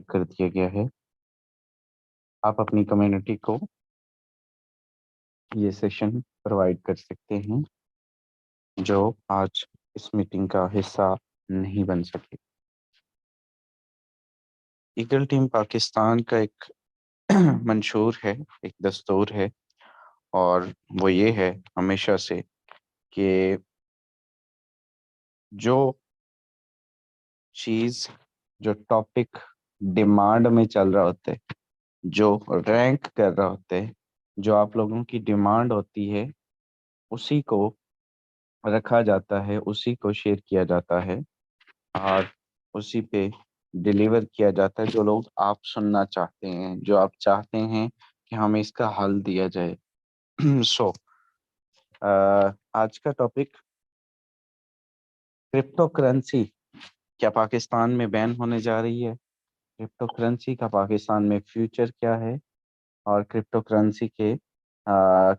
कर दिया गया है। आप अपनी कम्युनिटी को ये सेशन प्रोवाइड कर सकते हैं जो आज इस मीटिंग का हिस्सा नहीं बन सके। ईगल टीम पाकिस्तान का एक मंशूर है, एक दस्तूर है, और वो ये है हमेशा से कि जो चीज़, जो टॉपिक डिमांड में चल रहा होता है, जो रैंक कर रहा होता है, जो आप लोगों की डिमांड होती है, उसी को रखा जाता है, उसी को शेयर किया जाता है और उसी पे डिलीवर किया जाता है जो लोग आप सुनना चाहते हैं, जो आप चाहते हैं कि हमें इसका हल दिया जाए। सो आज का टॉपिक क्रिप्टो करेंसी क्या पाकिस्तान में बैन होने जा रही है, क्रिप्टो करेंसी का पाकिस्तान में फ्यूचर क्या है, और क्रिप्टो करेंसी के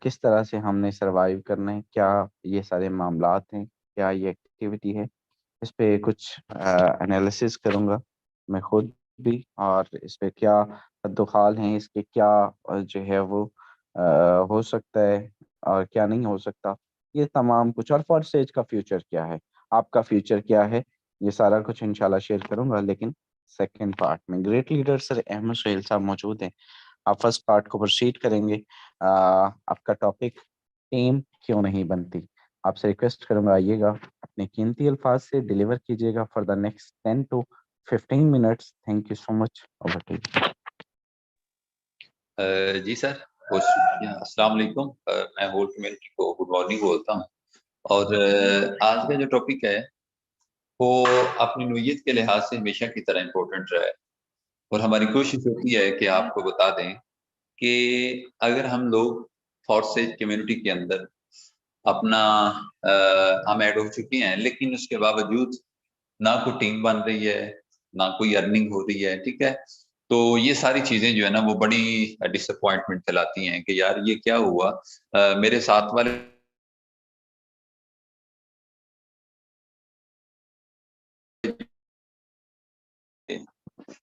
किस तरह से हमने सरवाइव करना है, क्या ये सारे मामलात हैं, क्या ये एक्टिविटी है। इस पे कुछ एनालिसिस करूँगा मैं खुद भी, और इस पे क्या हद्दोखाल हैं, इसके क्या जो है वो हो सकता है और क्या नहीं हो सकता, ये तमाम कुछ। और फर्स्ट स्टेज का फ्यूचर क्या है, आपका फ्यूचर क्या है, ये सारा कुछ इंशाल्लाह शेयर करूंगा। लेकिन सेकंड पार्ट में great leader sir Ahmad Suhail sahab मौजूद हैं। आप फर्स्ट पार्ट को प्रोसीड करेंगे। आपका टॉपिक टीम क्यों नहीं बनती। आपसे रिक्वेस्ट करूंगा, आइएगा, अपने कीमती अल्फाज से डिलीवर कीजिएगा for the next 10 to 15 minutes. Thank you so much. Over to you. जी सर, बहुत शुक्रिया। अस्सलाम वालेकुम। मैं होल कम्युनिटी को गुड मॉर्निंग बोलता हूँ। और आज का जो टॉपिक है वो अपनी नोयत के लिहाज से हमेशा की तरह इम्पोर्टेंट रहा है, और हमारी कोशिश होती है कि आपको बता दें कि अगर हम लोग फॉर्सेज कम्युनिटी के अंदर अपना हम ऐड हो चुके हैं, लेकिन उसके बावजूद ना कोई टीम बन रही है, ना कोई अर्निंग हो रही है, ठीक है। तो ये सारी चीजें जो है ना वो बड़ी डिसअपॉइंटमेंट फैलाती हैं कि यार ये क्या हुआ, मेरे साथ वाले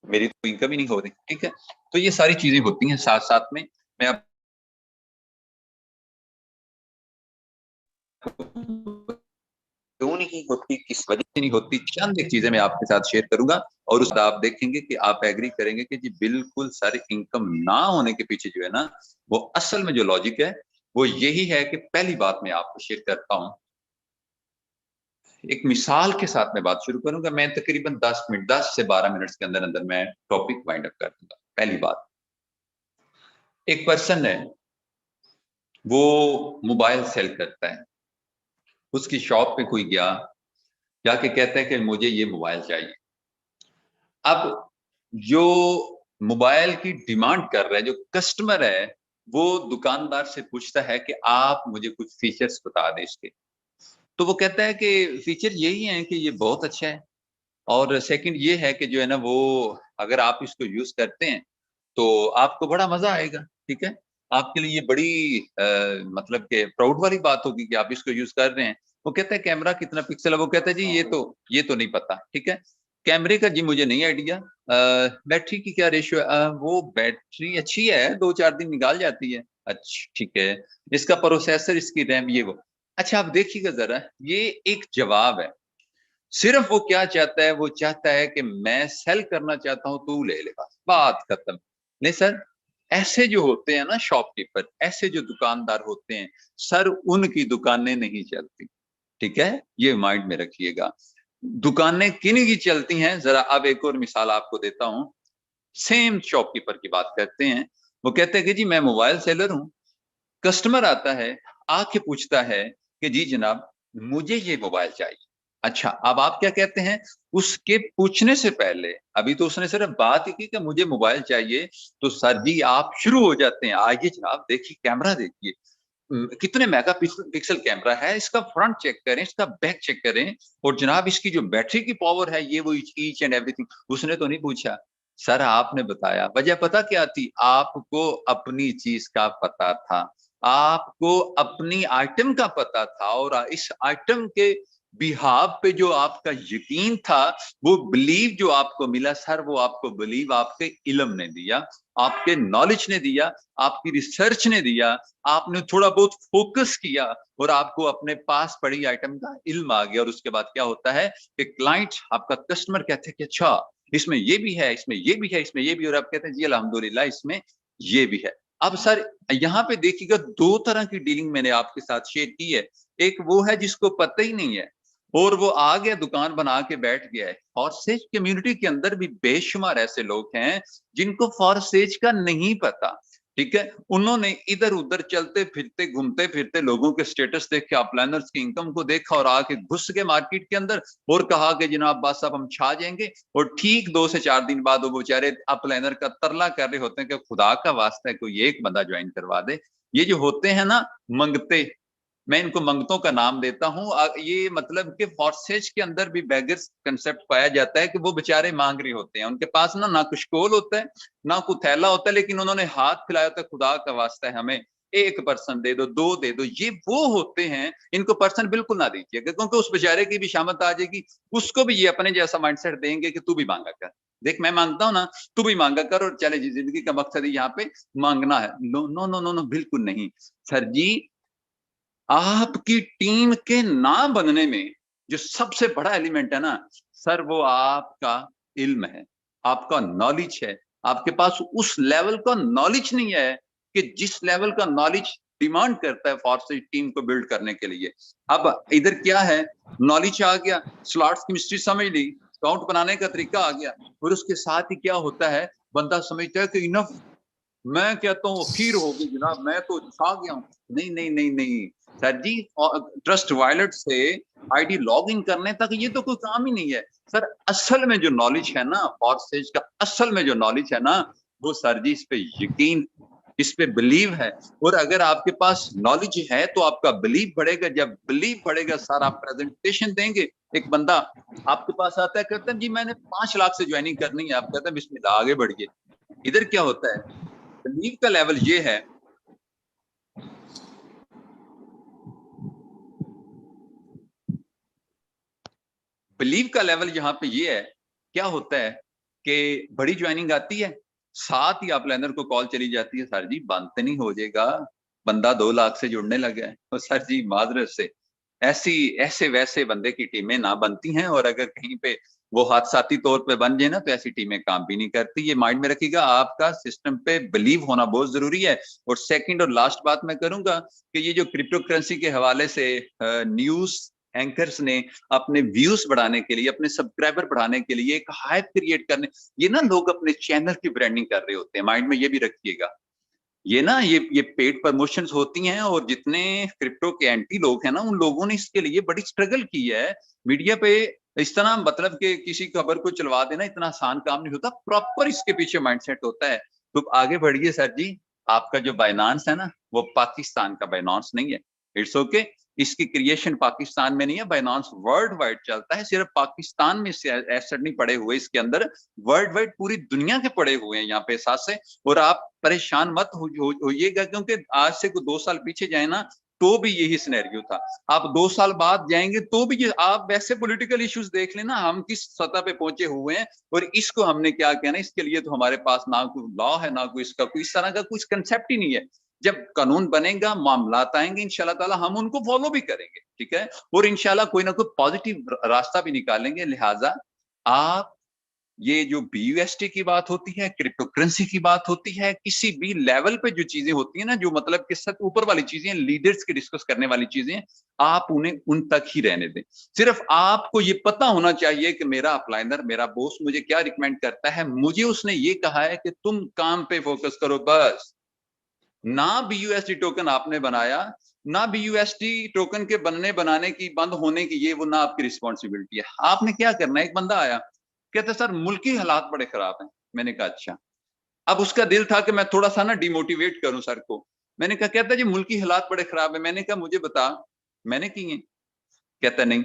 मेरी तो इनकम ही नहीं हो रही, ठीक है। तो ये सारी चीजें होती हैं साथ साथ में। मैं आप क्यों नहीं होती, किस वजह से नहीं होती, चंद एक चीजें मैं आपके साथ शेयर करूंगा, और उसका आप देखेंगे कि आप एग्री करेंगे कि जी बिल्कुल सारी इनकम ना होने के पीछे जो है ना वो असल में जो लॉजिक है वो यही है कि पहली बात मैं आपको शेयर करता हूं, एक मिसाल के साथ मैं बात शुरू करूंगा। मैं तकरीबन 10 मिनट, 10 से 12 मिनट के अंदर अंदर मैं टॉपिक वाइंड अप कर दूंगा। पहली बात, एक पर्सन है, वो मोबाइल सेल करता है। उसकी शॉप पे कोई गया, जाके कहता है कि मुझे ये मोबाइल चाहिए। अब जो मोबाइल की डिमांड कर रहा है, जो कस्टमर है, वो दुकानदार से पूछता है कि आप मुझे कुछ फीचर्स बता दें इसके। तो वो कहता है कि फीचर यही है कि ये बहुत अच्छा है, और सेकंड ये है कि जो है ना वो अगर आप इसको यूज करते हैं तो आपको बड़ा मजा आएगा, ठीक है। आपके लिए ये बड़ी मतलब कि प्राउड वाली बात होगी कि आप इसको यूज कर रहे हैं। वो कहता है कैमरा कितना पिक्सल है, वो कहता है जी ये तो नहीं पता, ठीक है। कैमरे का जी मुझे नहीं आइडिया। बैटरी की क्या रेशियो है, वो बैटरी अच्छी है, 2-4 दिन निकाल जाती है। अच्छा ठीक है। इसका प्रोसेसर, इसकी रैम, ये वो। अच्छा आप देखिएगा जरा, ये एक जवाब है। सिर्फ वो क्या चाहता है, वो चाहता है कि मैं सेल करना चाहता हूं, तू ले ले, बस बात खत्म। नहीं सर, ऐसे जो होते हैं ना शॉपकीपर, ऐसे जो दुकानदार होते हैं सर, उनकी दुकानें नहीं चलती, ठीक है। ये माइंड में रखिएगा। दुकानें किन की चलती हैं, जरा अब एक और मिसाल आपको देता हूं। सेम शॉपकीपर की बात करते हैं। वो कहते हैं कि जी मैं मोबाइल सेलर हूं। कस्टमर आता है, आके पूछता है कि जी जनाब मुझे ये मोबाइल चाहिए। अच्छा अब आप क्या कहते हैं, उसके पूछने से पहले अभी तो उसने सिर्फ बात ही की कि मुझे मोबाइल चाहिए, तो सर जी आप शुरू हो जाते हैं, आइए जनाब देखिए, कैमरा देखिए, कितने मेगा पिक्सल कैमरा है, इसका फ्रंट चेक करें, इसका बैक चेक करें, और जनाब इसकी जो बैटरी की पावर है, ये वो ईच एंड एवरीथिंग। उसने तो नहीं पूछा, सर आपने बताया। वजह पता क्या थी, आपको अपनी चीज का पता था, आपको अपनी आइटम का पता था, और इस आइटम के बिहाफ पे जो आपका यकीन था, वो बिलीव जो आपको मिला सर, वो आपको बिलीव आपके इल्म ने दिया, आपके नॉलेज ने दिया, आपकी रिसर्च ने दिया, आपने थोड़ा बहुत फोकस किया और आपको अपने पास पड़ी आइटम का इल्म आ गया। और उसके बाद क्या होता है कि क्लाइंट, आपका कस्टमर कहते हैं कि अच्छा इसमें ये भी है, इसमें ये भी है, इसमें ये भी, और आप कहते हैं जी अल्हम्दुलिल्लाह इसमें ये भी है। अब सर यहाँ पे देखिएगा, दो तरह की डीलिंग मैंने आपके साथ शेयर की है। एक वो है जिसको पता ही नहीं है और वो आ गया दुकान बना के बैठ गया है। फॉरसेज कम्युनिटी के अंदर भी बेशुमार ऐसे लोग हैं जिनको फॉरसेज का नहीं पता, ठीक है। उन्होंने इधर उधर चलते फिरते घूमते फिरते लोगों के स्टेटस देख के, अपलाइनर्स की इनकम को देखा और आके घुस गए मार्केट के अंदर और कहा कि जनाब बस अब हम छा जाएंगे। और ठीक 2 से 4 दिन बाद वो बेचारे अपलाइनर का तरला कर रहे होते हैं कि खुदा का वास्ता है कोई एक बंदा ज्वाइन करवा दे। ये जो होते हैं ना मंगते, मैं इनको मंगतों का नाम देता हूँ। ये मतलब कि फॉरसेज के अंदर भी बेगर्स कंसेप्ट पाया जाता है कि वो बेचारे मांग रहे होते हैं, उनके पास ना कुछ कोल होता है ना कुछ थैला होता है, लेकिन उन्होंने हाथ फैलाया होता है, खुदा का वास्ता है हमें 1% दे दो, 2 दे दो। ये वो होते हैं, इनको पर्सन बिल्कुल ना दीजिएगा, क्योंकि उस बेचारे की भी शामत आ जाएगी, उसको भी ये अपने जैसा माइंडसेट देंगे कि तू भी मांगा कर, देख मैं मांगता हूं ना, तू भी मांगा कर, और चले जी जिंदगी का मकसद ही यहाँ पे मांगना है। No no no no no, बिल्कुल नहीं सर जी। आपकी टीम के ना बनने में जो सबसे बड़ा एलिमेंट है ना सर, वो आपका इल्म है, आपका नॉलेज है। आपके पास उस लेवल का नॉलेज नहीं है कि जिस लेवल का नॉलेज डिमांड करता है फॉरसेज टीम को बिल्ड करने के लिए। अब इधर क्या है, नॉलेज आ गया, स्लॉट्स की मिस्ट्री समझ ली, काउंट बनाने का तरीका आ गया, और उसके साथ ही क्या होता है, बंदा समझता है कि इनफ, मैं कहता हूँ खीर होगी जनाब, मैं तो छा गया हूँ। नहीं नहीं नहीं नहीं सर जी, ट्रस्ट वायलेट से आईडी लॉग इन करने तक ये तो कोई काम ही नहीं है सर। असल में जो नॉलेज है ना फॉरसेज का, असल में जो नॉलेज है ना, वो सर जी इस पे यकीन, इस पे बिलीव है। और अगर आपके पास नॉलेज है तो आपका बिलीव बढ़ेगा, जब बिलीव बढ़ेगा सर आप प्रेजेंटेशन देंगे। एक बंदा आपके पास आता है, कहता है जी मैंने 5 लाख से ज्वाइनिंग करनी है, आप कहते हैं बिस्मिल्लाह आगे बढ़िए। इधर क्या होता है, बिलीव का लेवल ये है, बिलीव का लेवल यहाँ पे ये है, क्या होता है कि बड़ी ज्वाइनिंग आती है, साथ ही आप लैंडर को कॉल चली जाती है, सर जी बनते नहीं हो जाएगा, बंदा 2 लाख से जुड़ने लगा है। तो सर जी माजरत से ऐसी ऐसे वैसे बंदे की टीमें ना बनती हैं, और अगर कहीं पे वो हादसाती तौर पे बन जाए ना तो ऐसी टीमें काम भी नहीं करती। ये माइंड में रखिएगा, आपका सिस्टम पे बिलीव होना बहुत जरूरी है। और सेकंड और लास्ट बात मैं करूंगा कि ये जो क्रिप्टो करेंसी के हवाले से न्यूज एंकर्स ने अपने व्यूज बढ़ाने के लिए, अपने सब्सक्राइबर बढ़ाने के लिए, एक हाइप क्रिएट करने, ये ना लोग अपने चैनल की ब्रांडिंग कर रहे होते हैं, माइंड में ये भी रखिएगा। ये ना ये पेड प्रमोशंस होती हैं, और जितने क्रिप्टो के एंटी लोग हैं ना, उन लोगों ने इसके लिए बड़ी स्ट्रगल की है मीडिया पे। इस तरह मतलब कि किसी खबर को चलवा देना इतना आसान काम नहीं होता, प्रॉपर इसके पीछे माइंडसेट होता है। तो आगे बढ़िए सर जी। आपका जो बाइनांस है ना, वो पाकिस्तान का बाइनांस नहीं है, इट्स ओके। इसकी क्रिएशन पाकिस्तान में नहीं है, बाइनांस वर्ल्ड वाइड चलता है, सिर्फ पाकिस्तान में एसेट नहीं पड़े हुए इसके अंदर, वर्ल्ड वाइड पूरी दुनिया के पड़े हुए हैं यहाँ पे साथ से। और आप परेशान मत होइएगा, क्योंकि आज से कुछ 2 साल पीछे जाए ना तो भी यही सिनेरियो था, आप 2 साल बाद जाएंगे तो भी ये, आप वैसे पॉलिटिकल इश्यूज देख लेना हम किस सतह पे पहुंचे हुए हैं, और इसको हमने क्या कहना, इसके लिए तो हमारे पास ना कोई लॉ है, ना कोई इसका कोई इस तरह का कुछ कंसेप्ट ही नहीं है। जब कानून बनेगा, मामलात आएंगे, इंशाल्लाह ताला हम उनको फॉलो भी करेंगे, ठीक है, और इंशाल्लाह कोई ना कोई पॉजिटिव रास्ता भी निकालेंगे। लिहाजा आप, ये जो BUSD की बात होती है, क्रिप्टो करेंसी की बात होती है, किसी भी लेवल पे जो चीजें होती है ना, जो मतलब कि सब ऊपर वाली चीजें, लीडर्स की डिस्कस करने वाली चीजें, आप उन्हें उन तक ही रहने दें। सिर्फ आपको ये पता होना चाहिए कि मेरा अपलाइनर, मेरा बॉस मुझे क्या रिकमेंड करता है, मुझे उसने ये कहा है कि तुम काम पे फोकस करो बस। ना BUSD टोकन आपने बनाया, ना BUSD टोकन के बनने बनाने की, बंद होने की, ये वो ना आपकी रिस्पॉन्सिबिलिटी है। आपने क्या करना है, एक बंदा आया कहता सर मुल्की हालात बड़े खराब हैं। मैंने कहा अच्छा। अब उसका दिल था कि मैं थोड़ा सा ना डिमोटिवेट करूं सर को। मैंने कहा, कहता जी मुल्की हालात बड़े खराब है। मैंने कहा मुझे बता, मैंने की है? कहता नहीं।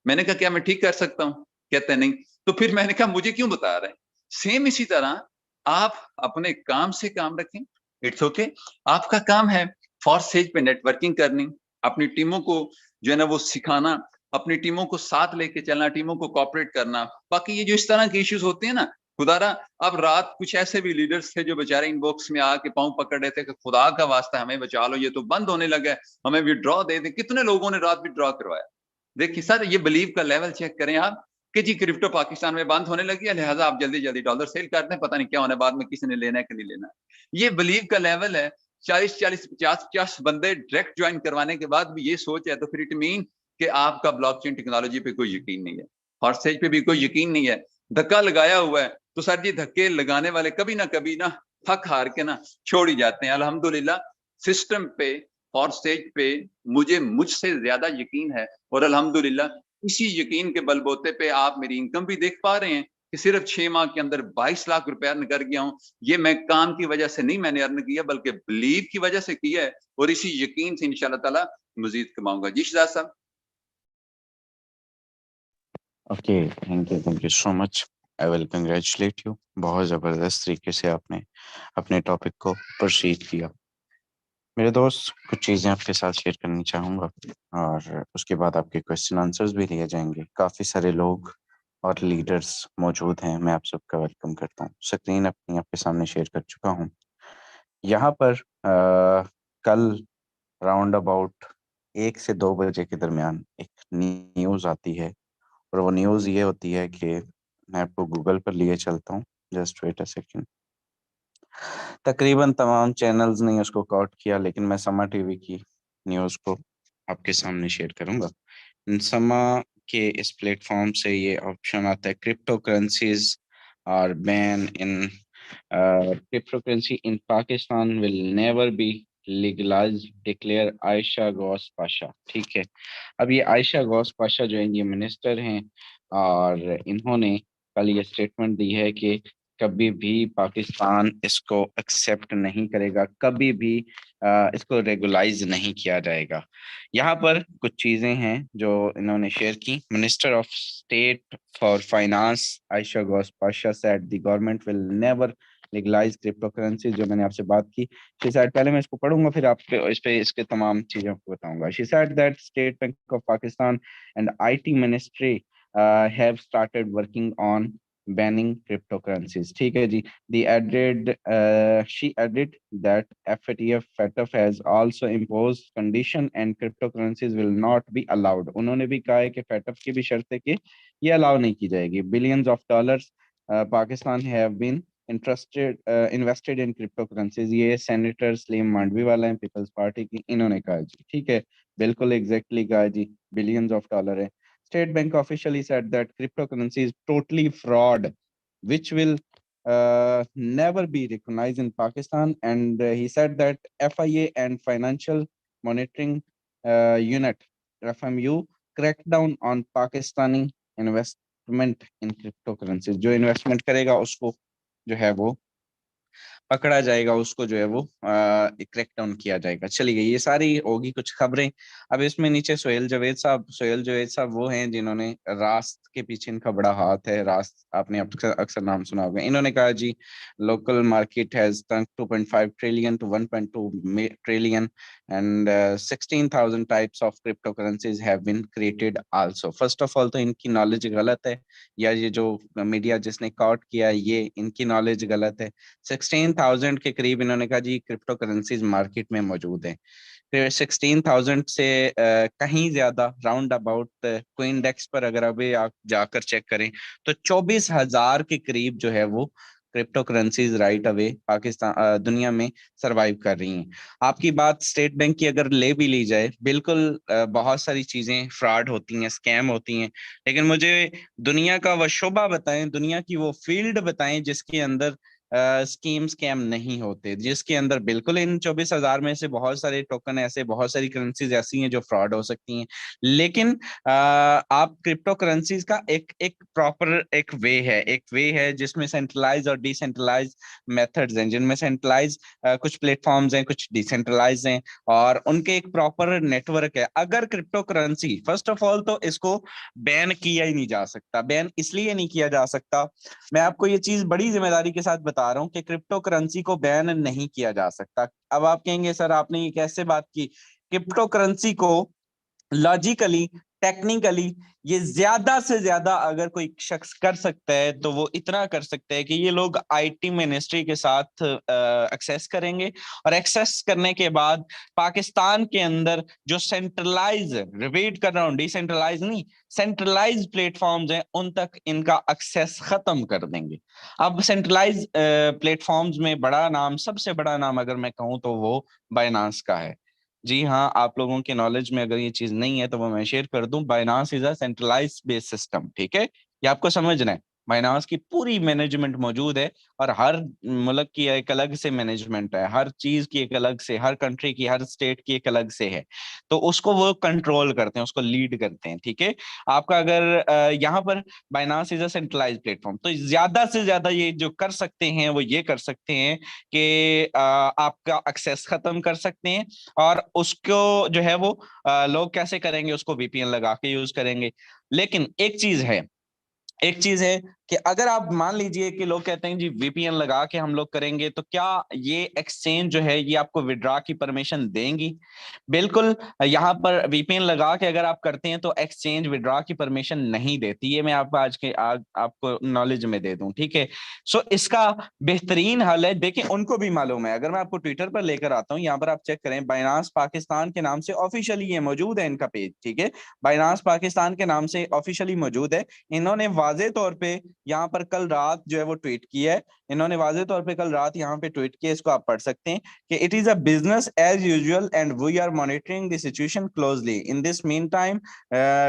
मैंने कहा क्या मैं ठीक कर सकता हूं? कहता नहीं। तो फिर मैंने कहा मुझे क्यों बता रहे हैं? सेम इसी तरह आप अपने काम से काम रखें, इट्स ओके। आपका काम है फॉर सेज पे नेटवर्किंग करनी, अपनी टीमों को जो है ना वो सिखाना, अपनी टीमों को साथ लेके चलना, टीमों को कोऑपरेट करना। बाकी ये जो इस तरह के इश्यूज होते हैं ना, खुदारा अब रात कुछ ऐसे भी लीडर्स थे जो बेचारे इनबॉक्स में आके पांव पकड़ रहे थे कि खुदा का वास्ता हमें बचा लो, ये तो बंद होने लगा है, हमें विड्रॉ दे दे। कितने लोगों ने रात विड्रॉ करवाया। देखिए सर, ये बिलीव का लेवल चेक करें आप कि जी क्रिप्टो पाकिस्तान में बंद होने लगी है, लिहाजा आप जल्दी जल्दी डॉलर सेल कर दें, पता नहीं क्या होने बाद में किसी ने लेना है कि नहीं लेना है। ये बिलीव का लेवल है। 40-40, 50-50 बंदे डायरेक्ट ज्वाइन करवाने के बाद भी ये सोच है, तो फिर इट मीन कि आपका ब्लॉकचेन टेक्नोलॉजी पे कोई यकीन नहीं है, हॉर्सेज पे भी कोई यकीन नहीं है, धक्का लगाया हुआ है। तो सर जी, धक्के लगाने वाले कभी ना थक हार के ना छोड़ ही जाते हैं। अल्हम्दुलिल्लाह सिस्टम पे और स्टेज पे मुझसे ज्यादा यकीन है, और अल्हम्दुलिल्लाह इसी यकीन के बलबूते पे आप मेरी इनकम भी देख पा रहे हैं कि सिर्फ 6 माह के अंदर 22 लाख रुपए अर्न कर गया हूं। ये मैं काम की वजह से नहीं मैंने अर्न किया, बल्कि बिलीव की वजह से किया है, और इसी यकीन से इंशाल्लाह ताला मजीद कमाऊंगा। जी शहजाद साहब। Okay, thank you so much. I will congratulate you. बहुत ज़बरदस्त तरीके से आपने अपने टॉपिक को प्रोसीड किया। मेरे दोस्त, कुछ चीज़ें आपके साथ शेयर करनी चाहूँगा और उसके बाद आपके क्वेश्चन आंसर्स भी लिए जाएंगे। काफ़ी सारे लोग और लीडर्स मौजूद हैं, मैं आप सबका वेलकम करता हूँ। स्क्रीन अपनी आपके सामने शेयर कर चुका हूँ। यहाँ पर कल राउंड अबाउट 1 से 2 बजे के दरमियान एक न्यूज़ आती है, और वो न्यूज़ ये होती है कि मैं आपको गूगल पर लिए चलता हूँ, जस्ट वेट अ सेकेंड। तकरीबन तमाम चैनल्स ने उसको कॉट किया, लेकिन मैं समा टीवी की न्यूज़ को आपके सामने शेयर करूंगा। समा के इस प्लेटफॉर्म से ये ऑप्शन आता है, crypto currencies are ban in crypto currency in Pakistan will never be legalize, declare Ayesha Ghaus Pasha. ठीक है, अब ये आयशा गौस पाशा जो है ये मिनिस्टर हैं, और इन्होंने कल ये स्टेटमेंट दी है कि कभी भी पाकिस्तान इसको एक्सेप्ट नहीं करेगा, कभी भी इसको रेगुलाइज नहीं किया जाएगा। यहाँ पर कुछ चीजें हैं जो इन्होंने शेयर की। Minister of state for finance Ayesha Ghaus Pasha said the government will never legalize crypto currency, जो मैंने आपसे बात की। शी सेड, पहले मैं इसको पढ़ूंगा फिर आपके इस पे इसके तमाम चीजें आपको बताऊंगा। She said that state bank of Pakistan and IT ministry have started working on banning cryptocurrencies. ठीक है जी। She added that FATF has also imposed condition and cryptocurrencies will not be allowed. उन्होंने भी कहा है कि FATF की भी शर्त है कि ये अलाउ नहीं की जाएगी। Billions of dollars Pakistan have been invested in cryptocurrencies। ये सेनेटर सलीम मांडवी वाला है, पीपल्स पार्टी की, इन्होंने कहा जी। ठीक है, बिल्कुल एग्जैक्टली कहा जी, बिलियंस ऑफ डॉलर है। State Bank officially said that cryptocurrency is totally fraud, which will never be recognized in Pakistan. And he said that FIA and Financial Monitoring Unit (FMU) crack down on Pakistani investment in cryptocurrencies. जो investment करेगा उसको जो है वो पकड़ा जाएगा, उसको जो है वो क्रैकडाउन किया जाएगा। चलिए, ये सारी होगी कुछ खबरें। अब इसमें नीचे सोहेल जावेद साहब वो हैं जिन्होंने रास्त के पीछे इनका बड़ा हाथ है। रास्त आपने अक्सर नाम सुना होगा। इन्होंने कहा जी, local market has turn 2.5 trillion to 1.2 trillion and 16,000 types of crypto currencies have been created also. First of all तो इनकी नॉलेज गलत है, या ये जो मीडिया जिसने कॉट किया ये इनकी नॉलेज गलत है। 16,000 के करीब इन्होंने कहा जी क्रिप्टो करेंसीज मार्केट में मौजूद हैं। फिर 16,000 से कहीं ज्यादा राउंड अबाउट क्विन डेक्स पर अगर अभी आप जाकर चेक करें तो 24,000 के करीब जो है वो crypto currencies right away Pakistan दुनिया में सरवाइव कर रही हैं। आपकी बात स्टेट बैंक की अगर ले भी ली जाए, बिल्कुल बहुत सारी चीजें फ्रॉड होती हैं, स्कैम होती हैं, लेकिन मुझे दुनिया का वह शोबा बताएं, दुनिया की वो फील्ड बताएं जिसके अंदर स्कैम नहीं होते, जिसके अंदर बिल्कुल इन 24,000 में से बहुत सारे टोकन ऐसे, बहुत सारी करेंसीज ऐसी हैं जो फ्रॉड हो सकती हैं। लेकिन आप क्रिप्टो करेंसीज का एक एक प्रॉपर एक वे है जिसमें सेंट्रलाइज और डिसेंट्रलाइज मेथड्स हैं, जिनमें सेंट्रलाइज कुछ प्लेटफॉर्म्स हैं, कुछ डिसेंट्रलाइज हैं, और उनके एक प्रॉपर नेटवर्क है। अगर crypto currency, first of all तो इसको बैन किया ही नहीं जा सकता। बैन इसलिए नहीं किया जा सकता, मैं आपको ये चीज बड़ी जिम्मेदारी के साथ बता रहा हूं कि क्रिप्टो करेंसी को बैन नहीं किया जा सकता। अब आप कहेंगे सर आपने ये कैसे बात की, क्रिप्टो करेंसी को लॉजिकली टेक्निकली ये ज्यादा से ज्यादा अगर कोई शख्स कर सकता है तो वो इतना कर सकता है कि ये लोग आईटी मिनिस्ट्री के साथ एक्सेस करेंगे, और एक्सेस करने के बाद पाकिस्तान के अंदर जो सेंट्रलाइज, रिपीट कर रहा हूँ, डिसेंट्रलाइज नहीं, सेंट्रलाइज प्लेटफॉर्म्स हैं उन तक इनका एक्सेस खत्म कर देंगे। अब सेंट्रलाइज प्लेटफॉर्म्स में बड़ा नाम, सबसे बड़ा नाम अगर मैं कहूँ तो वो बाइनांस का है। जी हाँ, आप लोगों के नॉलेज में अगर ये चीज नहीं है तो वो मैं शेयर कर दूं। Binance is a centralised base system, ठीक है, ये आपको समझना है। बाइनांस की पूरी मैनेजमेंट मौजूद है, और हर मुल्क की एक अलग से मैनेजमेंट है, हर चीज की एक अलग से, हर कंट्री की, हर स्टेट की एक अलग से है, तो उसको वो कंट्रोल करते हैं, उसको लीड करते हैं, ठीक है। आपका अगर यहाँ पर Binance is a centralised platform, तो ज्यादा से ज्यादा ये जो कर सकते हैं वो ये कर सकते हैं कि आपका एक्सेस खत्म कर सकते हैं, और उसको जो है वो लोग कैसे करेंगे, उसको वीपीएन लगा के यूज करेंगे। लेकिन एक चीज है कि अगर आप मान लीजिए कि लोग कहते हैं जी वीपीएन लगा के हम लोग करेंगे, तो क्या ये एक्सचेंज जो है ये आपको विड्रॉ की परमिशन देंगी? बिल्कुल। यहाँ पर वीपीएन लगा के अगर आप करते हैं तो एक्सचेंज विड्रॉ की परमिशन नहीं देती है, मैं आपको आपको नॉलेज में दे दूं, ठीक है। सो इसका बेहतरीन हल है, देखिए उनको भी मालूम है। अगर मैं आपको ट्विटर पर लेकर आता हूँ, यहाँ पर आप चेक करें, बाइनांस पाकिस्तान के नाम से ऑफिशियली ये मौजूद है इनका पेज, ठीक है, बाइनांस पाकिस्तान के नाम से ऑफिशियली मौजूद है। इन्होंने वाजे तौर पे यहाँ पर कल रात जो है वो ट्वीट किया है, इन्होंने वाजे तौर पे कल रात यहाँ पे ट्वीट किया, इसको आप पढ़ सकते हैं कि it is a business as usual and we are monitoring the situation closely in this mean time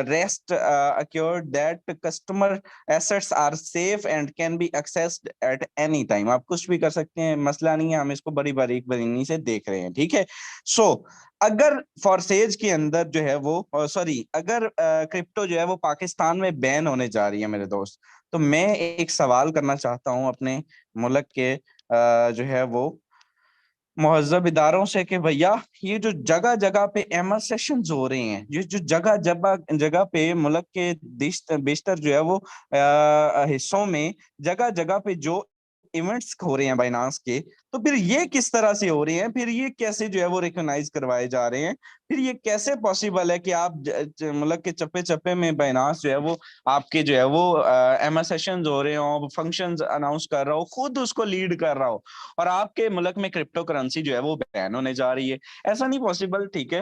rest assured that customer assets are safe and can be accessed at any time. आप कुछ भी कर सकते हैं, मसला नहीं है, हम इसको बड़ी बारीकी से देख रहे हैं, ठीक है। सो अगर फॉरसेज के अंदर जो है वो, सॉरी, अगर क्रिप्टो जो है वो पाकिस्तान में बैन होने जा रही है मेरे दोस्त, तो मैं एक सवाल करना चाहता हूं अपने मुल्क के जो है वो मुहज्जब इदारों से कि भैया ये जो जगह जगह पे एमर सेशंस हो रहे हैं, ये जो जगह जगह जगह पे मुल्क के बेशतर जो है वो हिस्सों में जगह जगह पे जो इवेंट्स हो रहे हैं बाइनांस के, तो फिर ये किस तरह से हो रहे हैं, फिर ये कैसे जो है वो रिकॉग्नाइज करवाए जा रहे हैं, फिर ये कैसे पॉसिबल है कि आप मुल्क के चप्पे चप्पे में बाइनांस जो है वो आपके जो है वो एमर सेशंस हो रहे हो, फंक्शंस अनाउंस कर रहा हो, खुद उसको लीड कर रहा हो, और आपके मुल्क में क्रिप्टो करेंसी जो है वो बैन होने जा रही है? ऐसा नहीं पॉसिबल, ठीक है।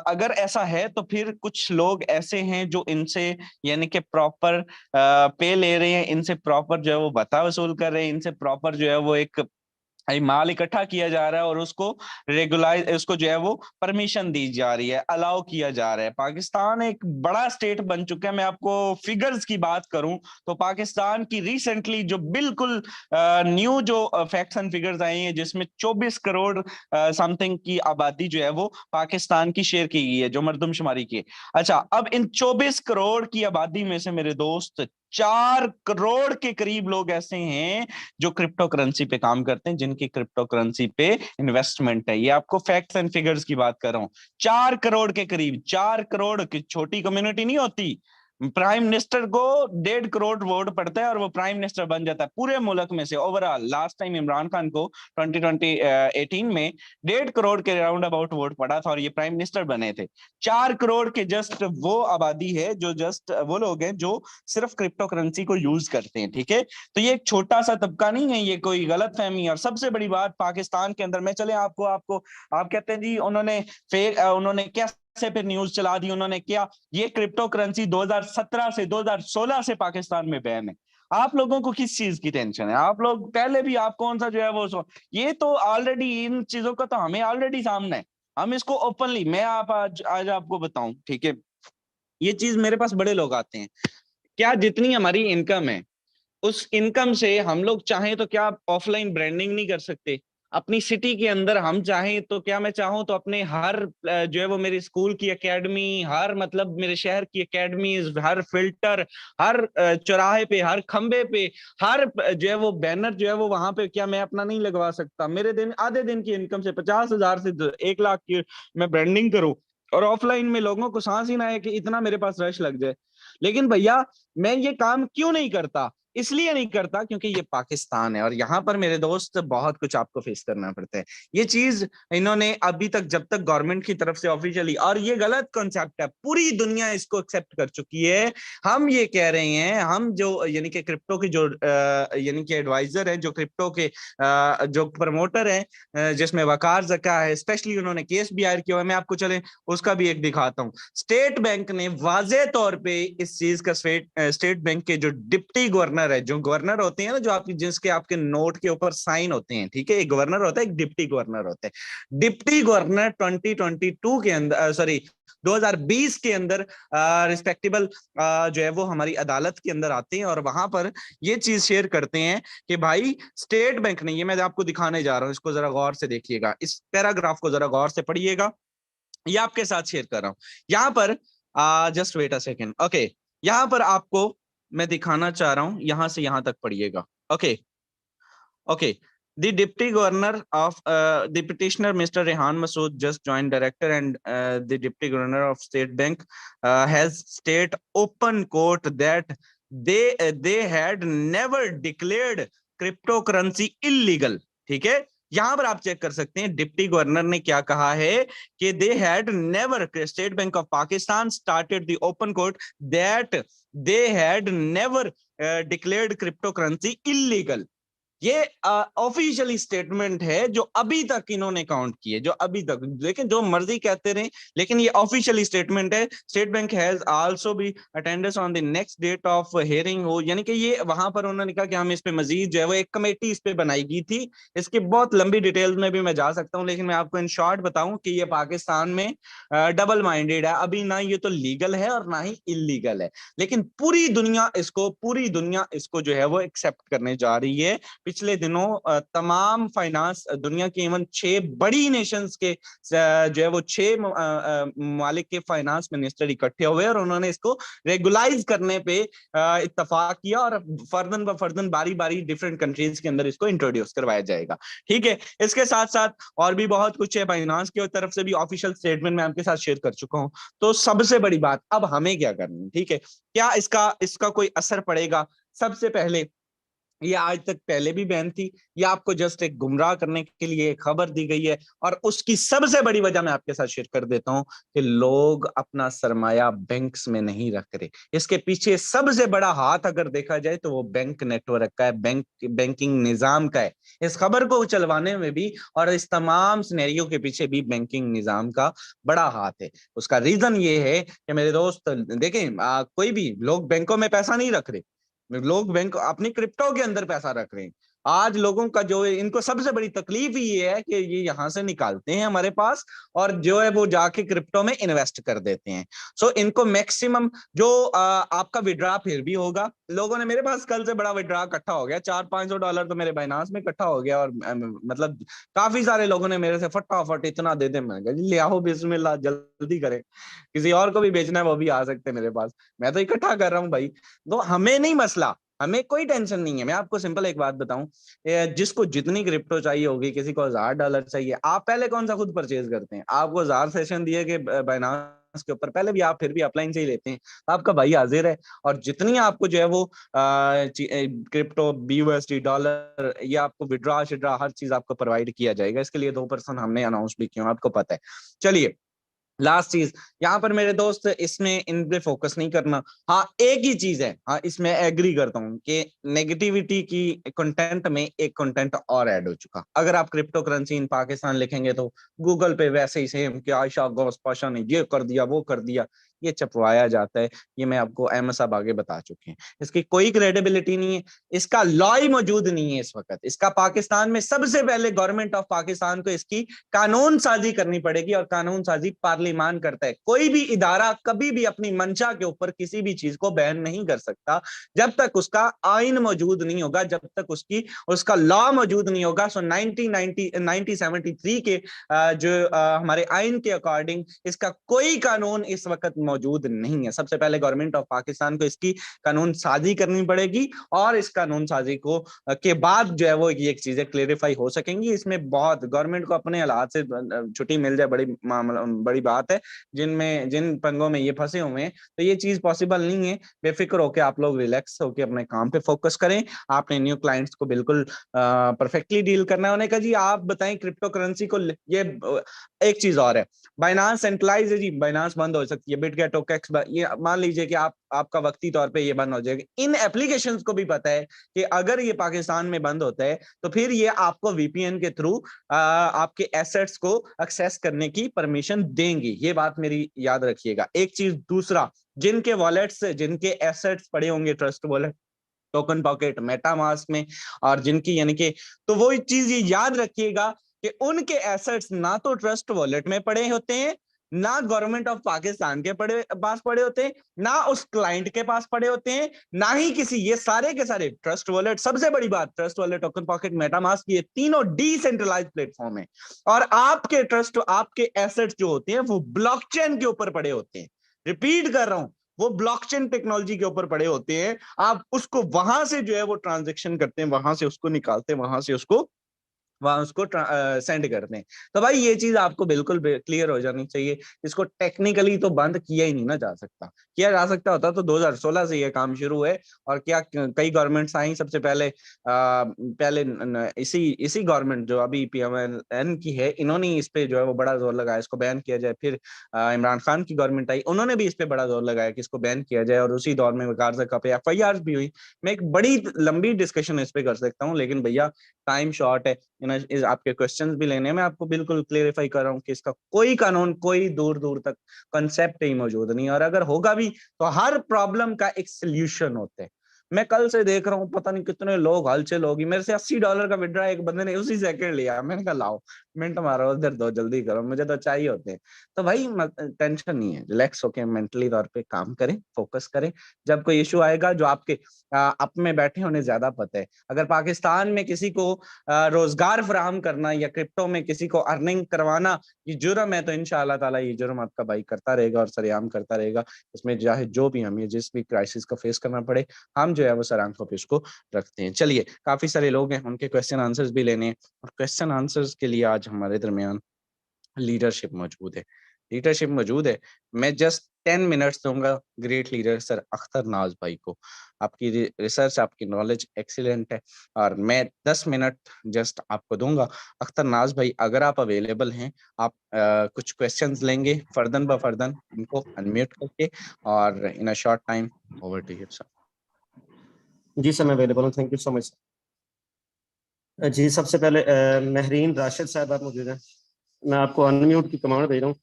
अगर ऐसा है तो फिर कुछ लोग ऐसे हैं जो इनसे यानी कि प्रॉपर पे ले रहे हैं, इनसे प्रॉपर जो है वो भत्ता वसूल कर रहे हैं, इनसे प्रॉपर जो है वो एक माल इकट्ठा किया जा रहा है, और उसको रेगुलाइज, उसको जो है वो परमिशन दी जा रही है, अलाउ किया जा रहा है। पाकिस्तान एक बड़ा स्टेट बन चुका है। मैं आपको फिगर्स की बात करूं तो पाकिस्तान की रिसेंटली जो बिल्कुल न्यू जो फैक्ट्स एंड फिगर्स आई हैं, जिसमें 24 करोड़ समथिंग की आबादी जो है वो पाकिस्तान की शेयर की गई है, जो मरदमशुमारी की है। अच्छा, अब इन 24 करोड़ की आबादी में से मेरे दोस्त 4 करोड़ के करीब लोग ऐसे हैं जो क्रिप्टो करेंसी पे काम करते हैं, जिनकी क्रिप्टो करेंसी पे इन्वेस्टमेंट है। ये आपको फैक्ट्स एंड फिगर्स की बात कर रहा हूं। 4 करोड़ के करीब, 4 करोड़ की छोटी कम्युनिटी नहीं होती। प्राइम मिनिस्टर को 1.5 करोड़ वोट पड़ता है और वो प्राइम मिनिस्टर बन जाता है पूरे मुल्क में से। Overall last time Imran Khan को 2018 में 1.5 करोड़ के राउंड अबाउट वोट पड़ा था और ये प्राइम मिनिस्टर बने थे। 4 करोड़ के जस्ट वो आबादी है जो जस्ट वो लोग हैं जो सिर्फ क्रिप्टो करेंसी को यूज करते हैं, ठीक है। तो ये एक छोटा सा तबका नहीं है, ये कोई गलत फहमी। और सबसे बड़ी बात, पाकिस्तान के अंदर में चले आपको आपको आप कहते हैं जी उन्होंने फेक, उन्होंने क्या से फिर न्यूज चला दी, उन्होंने क्या, ये क्रिप्टो करेंसी 2017 से 2016 से पाकिस्तान में बैन है। आप लोगों को किस चीज की टेंशन है? आप लोग पहले भी आप कौन सा जो है वो ये तो ऑलरेडी इन चीजों का तो हमें ऑलरेडी सामने है। हम इसको ओपनली, मैं आप आज आपको बताऊं, ठीक है, ये चीज मेरे पास बड़े लोग आते हैं, क्या जितनी हमारी इनकम है उस इनकम से हम लोग चाहें तो क्या ऑफलाइन ब्रांडिंग नहीं कर सकते? अपनी सिटी के अंदर हम चाहें तो क्या, मैं चाहूं तो अपने हर जो है वो मेरे स्कूल की एकेडमी, हर मतलब मेरे शहर की एकेडमीज, हर फिल्टर, हर चौराहे पे, हर खंबे पे, हर जो है वो बैनर जो है वो वहां पे क्या मैं अपना नहीं लगवा सकता? मेरे दिन आधे दिन की इनकम से 50,000 से 1 लाख की मैं ब्रांडिंग करूं, और ऑफलाइन में लोगों को सांस ही ना है कि इतना मेरे पास रश लग जाए। लेकिन भैया मैं ये काम क्यों नहीं करता? इसलिए नहीं करता क्योंकि ये पाकिस्तान है, और यहाँ पर मेरे दोस्त बहुत कुछ आपको फेस करना पड़ता है। ये चीज इन्होंने अभी तक, जब तक गवर्नमेंट की तरफ से ऑफिशियली, और ये गलत कॉन्सेप्ट है, पूरी दुनिया इसको एक्सेप्ट कर चुकी है। हम ये कह रहे हैं, हम जो यानी कि क्रिप्टो के जो यानी कि एडवाइजर है, जो क्रिप्टो के जो प्रमोटर है, जिसमें वकार जका है, स्पेशली उन्होंने केस भी दायर किया है। मैं आपको चले उसका भी एक दिखाता हूँ। स्टेट बैंक ने वाजे तौर पे इस चीज का, स्टेट बैंक के जो डिप्टी गवर्नर है, जो गवर्नर होते हैं ना, जो आपकी जिसके आपके नोट के ऊपर साइन होते हैं, ठीक है, एक गवर्नर होता है, एक डिप्टी गवर्नर होता है। डिप्टी गवर्नर 2022 के अंदर, सॉरी 2020 के अंदर रिस्पेक्टेबल जो है वो हमारी अदालत के अंदर आते हैं, और वहां पर ये चीज शेयर करते हैं कि भाई स्टेट बैंक ने, ये मैं आपको दिखाने जा रहा हूं, इसको जरा गौर से देखिएगा, इस पैराग्राफ को जरा गौर से पढ़िएगा, ये आपके साथ शेयर कर रहा हूं। यहां पर just wait a second, okay, यहां पर आपको मैं दिखाना चाह रहा हूं, यहां से यहां तक पढ़िएगा। Okay okay, the deputy governor of the petitioner Mr. Rehan Masood just joined director, and the deputy governor of State Bank has state open court that they had never declared cryptocurrency illegal। ठीक है, यहां पर आप check कर सकते हैं deputy governor ने क्या कहा है कि they had never, state bank of Pakistan started the open court that they had never declared crypto currency illegal. ये ऑफिशियली स्टेटमेंट है जो अभी तक इन्होंने काउंट किए, जो अभी तक, लेकिन जो मर्जी कहते रहे, लेकिन ये ऑफिशियली स्टेटमेंट है। State bank has also be attendance on the next date of hearing हो, यानी कि ये वहां पर उन्होंने कहा कि हम इस पे मजीद जो है वो एक कमेटी इस पे बनाई गई थी। इसकी बहुत लंबी डिटेल्स में भी मैं जा सकता हूं, लेकिन मैं आपको इन शॉर्ट बताऊं कि ये पाकिस्तान में डबल माइंडेड है। अभी ना ये तो लीगल है और ना ही इलीगल है, लेकिन पूरी दुनिया इसको जो है वो एक्सेप्ट करने जा रही है। पिछले दिनों तमाम फाइनेंस दुनिया के इवन 6 बड़ी नेशंस के जो है वो 6 ममालिक के फाइनेंस मिनिस्टर इकट्ठे हुए और उन्होंने इसको रेगुलाइज करने पे इत्तेफाक किया, और फर्दन ब फर्दन बारी बारी डिफरेंट कंट्रीज के अंदर इसको इंट्रोड्यूस करवाया जाएगा। ठीक है, इसके साथ साथ और भी बहुत कुछ है, फाइनेंस की तरफ से भी ऑफिशियल स्टेटमेंट मैं आपके साथ शेयर कर चुका हूं। तो सबसे बड़ी बात, अब हमें क्या करना है, ठीक है, क्या इसका कोई असर पड़ेगा? सबसे पहले, ये आज तक पहले भी बैन थी, ये आपको जस्ट एक गुमराह करने के लिए एक खबर दी गई है, और उसकी सबसे बड़ी वजह मैं आपके साथ शेयर कर देता हूं कि लोग अपना सरमाया बैंक्स में नहीं रख रहे। इसके पीछे सबसे बड़ा हाथ अगर देखा जाए तो वो बैंक नेटवर्क का है, बैंकिंग निजाम का है। इस खबर को चलवाने में भी और इस तमाम सिनेरियो के पीछे भी बैंकिंग निजाम का बड़ा हाथ है। उसका रीजन ये है कि मेरे दोस्त देखें, कोई भी लोग बैंकों में पैसा नहीं रख रहे, लोग बैंक अपनी क्रिप्टो के अंदर पैसा रख रहे हैं। आज लोगों का जो है, इनको सबसे बड़ी तकलीफ ही ये है कि ये यहां से निकालते हैं हमारे पास और जो है वो जाके क्रिप्टो में इन्वेस्ट कर देते हैं। सो इनको मैक्सिमम जो आपका विड्रा फिर भी होगा। लोगों ने मेरे पास कल से बड़ा विड्रा इकट्ठा हो गया, $400-500 तो मेरे बाइनांस में इकट्ठा हो गया, और मतलब काफी सारे लोगों ने मेरे से फटाफट इतना दे दे, मैंने कहा ले आओ बिस्मिल्लाह जल्दी करें, किसी और को भी बेचना है वो भी आ सकते हैं मेरे पास, मैं तो इकट्ठा कर रहा हूँ भाई। तो हमें नहीं मसला, हमें कोई टेंशन नहीं है। मैं आपको सिंपल एक बात बताऊं, जिसको जितनी क्रिप्टो चाहिए होगी, किसी को $1000 चाहिए, आप पहले कौन सा खुद परचेज करते हैं? आपको 1000 सेशन दिए कि बाइनांस के ऊपर, पहले भी आप फिर भी अपलाइन से ही लेते हैं। आपका भाई हाजिर है, और जितनी आपको जो है वो क्रिप्टो, BUSD, डॉलर, ये आपको विड्रॉ शिड्रॉ हर चीज आपको प्रोवाइड किया जाएगा। इसके लिए 2% हमने अनाउंस भी किया, आपको पता है। चलिए, लास्ट चीज यहाँ पर मेरे दोस्त, इसमें इन पे फोकस नहीं करना। हाँ, एक ही चीज है, हाँ इसमें एग्री करता हूँ कि नेगेटिविटी की कंटेंट में एक कंटेंट और ऐड हो चुका। अगर आप क्रिप्टो करेंसी इन पाकिस्तान लिखेंगे तो गूगल पे वैसे ही सेम कि आयशा गौस पाशा ने ये कर दिया वो कर दिया, ये छपवाया जाता है। ये मैं आपको अहमद साहब आगे बता चुके हैं, इसकी कोई क्रेडिबिलिटी नहीं है, इसका लॉ ही मौजूद नहीं है इस वक्त। इसका पाकिस्तान में सबसे पहले गवर्नमेंट ऑफ पाकिस्तान को इसकी कानून साजी करनी पड़ेगी, और कानून साजी पार्लियामान करता है। कोई भी इदारा कभी भी अपनी मंशा के ऊपर किसी भी चीज को बैन नहीं कर सकता जब तक उसका आइन मौजूद नहीं होगा, जब तक उसका लॉ मौजूद नहीं होगा। सो 1973 के जो हमारे आइन के अकॉर्डिंग इसका कोई कानून इस वक्त मौजूद नहीं है। सबसे पहले गवर्नमेंट ऑफ पाकिस्तान को इसकी कानून साजी करनी पड़ेगी और इस कानून साजी को के बाद जो है वो ये चीजें क्लेरिफाई हो सकेंगी। इसमें बहुत गवर्नमेंट को अपने हालात से छुट्टी मिल जाए, बड़ी बात है। जिन पंगों में ये फंसे हुए हैं तो ये चीज पॉसिबल नहीं है। बेफिक्र होकर आप लोग रिलैक्स होकर अपने काम पे फोकस करें। आपने न्यू क्लाइंट्स को बिल्कुल परफेक्टली डील करना है। उन्हें कहा जी आप बताएं क्रिप्टो करेंसी को, ये एक चीज और है, बाइनांस सेंट्रलाइज है जी, बाइनांस बंद हो सकती है, बिटगेट ओकेक्स, ये मान लीजिए कि आपका वक्ती तौर पे ये बंद हो जाएगा। इन एप्लीकेशंस को भी पता है कि अगर ये पाकिस्तान में बंद होता है तो फिर ये आपको वीपीएन के थ्रू आपके एसेट्स को एक्सेस करने की परमिशन देंगी। ये बात मेरी याद रखिएगा। एक चीज, दूसरा, जिनके वॉलेट्स, जिनके एसेट्स पड़े होंगे trust wallet, token pocket, MetaMask में, और जिनकी यानी कि, तो वो चीज ये याद रखिएगा कि उनके एसेट्स ना तो ट्रस्ट वॉलेट में पड़े होते हैं, ना गवर्नमेंट ऑफ पाकिस्तान के पास पड़े होते हैं, ना उस क्लाइंट के पास पड़े होते हैं, ना ही किसी, ये सारे के सारे ट्रस्ट वॉलेट, सबसे बड़ी बात, trust wallet, token pocket, MetaMask, ये तीनों डिसेंट्रलाइज्ड प्लेटफॉर्म है। और आपके ट्रस्ट, आपके एसेट्स जो होते हैं वो ब्लॉकचेन के ऊपर पड़े होते हैं। रिपीट कर रहा हूं, वो ब्लॉकचेन टेक्नोलॉजी के ऊपर पड़े होते हैं। आप उसको वहां से जो है वो ट्रांजैक्शन करते हैं, वहां से उसको निकालते हैं, वहां से उसको सेंड करते हैं। तो भाई ये चीज आपको बिल्कुल क्लियर हो जानी चाहिए। इसको टेक्निकली तो बंद किया ही नहीं ना जा सकता। किया जा सकता होता तो 2016 से ये काम शुरू है। और क्या कई गवर्नमेंट्स आई, सबसे पहले इसी गवर्नमेंट जो अभी पीएमएलएन की है, इन्होंने इस पे जो है वो बड़ा जोर लगाया इसको बैन किया जाए। फिर इमरान खान की गवर्नमेंट आई, उन्होंने भी इस पे बड़ा जोर लगाया कि इसको बैन किया जाए, और उसी दौर में वकार ज़का पे एफआईआर भी हुई। मैं एक बड़ी लंबी डिस्कशन इस पे कर सकता हूँ, लेकिन भैया टाइम शॉर्ट है। आपके क्वेश्चंस भी लेने में आपको बिल्कुल क्लेरिफाई कर रहा हूँ कि इसका कोई कानून, कोई दूर दूर तक कंसेप्ट ही मौजूद नहीं, और अगर होगा भी तो हर प्रॉब्लम का एक सोल्यूशन होता है। मैं कल से देख रहा हूँ पता नहीं कितने लोग हलचल होगी, मेरे से $80 का विड्रॉ एक बंदे ने उसी सेकंड लिया। मैंने कहा लाओ मिनट मारो उधर, दो जल्दी करो, मुझे तो चाहिए होते हैं। तो भाई टेंशन नहीं है, रिलैक्स होके मेंटली तौर पे काम करें, फोकस करें। जब कोई इशू आएगा जो आपके आप में बैठे होने ज्यादा पता है, अगर पाकिस्तान में किसी को रोजगार फराहम करना या क्रिप्टो में किसी को अर्निंग करवाना ये जुर्म है, तो इंशाअल्लाह ताला ये जुर्म आपका भाई करता रहेगा और सरेआम करता रहेगा। इसमें चाहे जो भी हमें जिस भी क्राइसिस को फेस करना पड़े, हम जो है वो सर आंखों पे इसको रखते हैं। चलिए, काफी सारे लोग हैं, उनके क्वेश्चन आंसर्स भी लेने हैं, और क्वेश्चन आंसर्स के लिए आज हमारे दरमियान लीडरशिप मौजूद है। लीडरशिप मौजूद है। मैं जस्ट 10 मिनट्स दूंगा ग्रेट लीडर सर अख्तर नाज भाई को। आपकी रिसर्च, आपकी नॉलेज एक्सीलेंट है, और मैं 10 मिनट जस्ट आपको दूंगा। अख्तर नाज भाई, अगर आप अवेलेबल हैं, आप कुछ क्वेश्चंस लेंगे फर्दन ब फर्दन, इनको अनम्यूट करके, और in a short time over to you sir. जी सर, मैं अवेलेबल हूँ। Thank you so much sir. जी, सबसे पहले महरीन राशिद साहब आप मौजूद हैं, मैं आपको अनम्यूट की कमांड भेज रहा हूँ,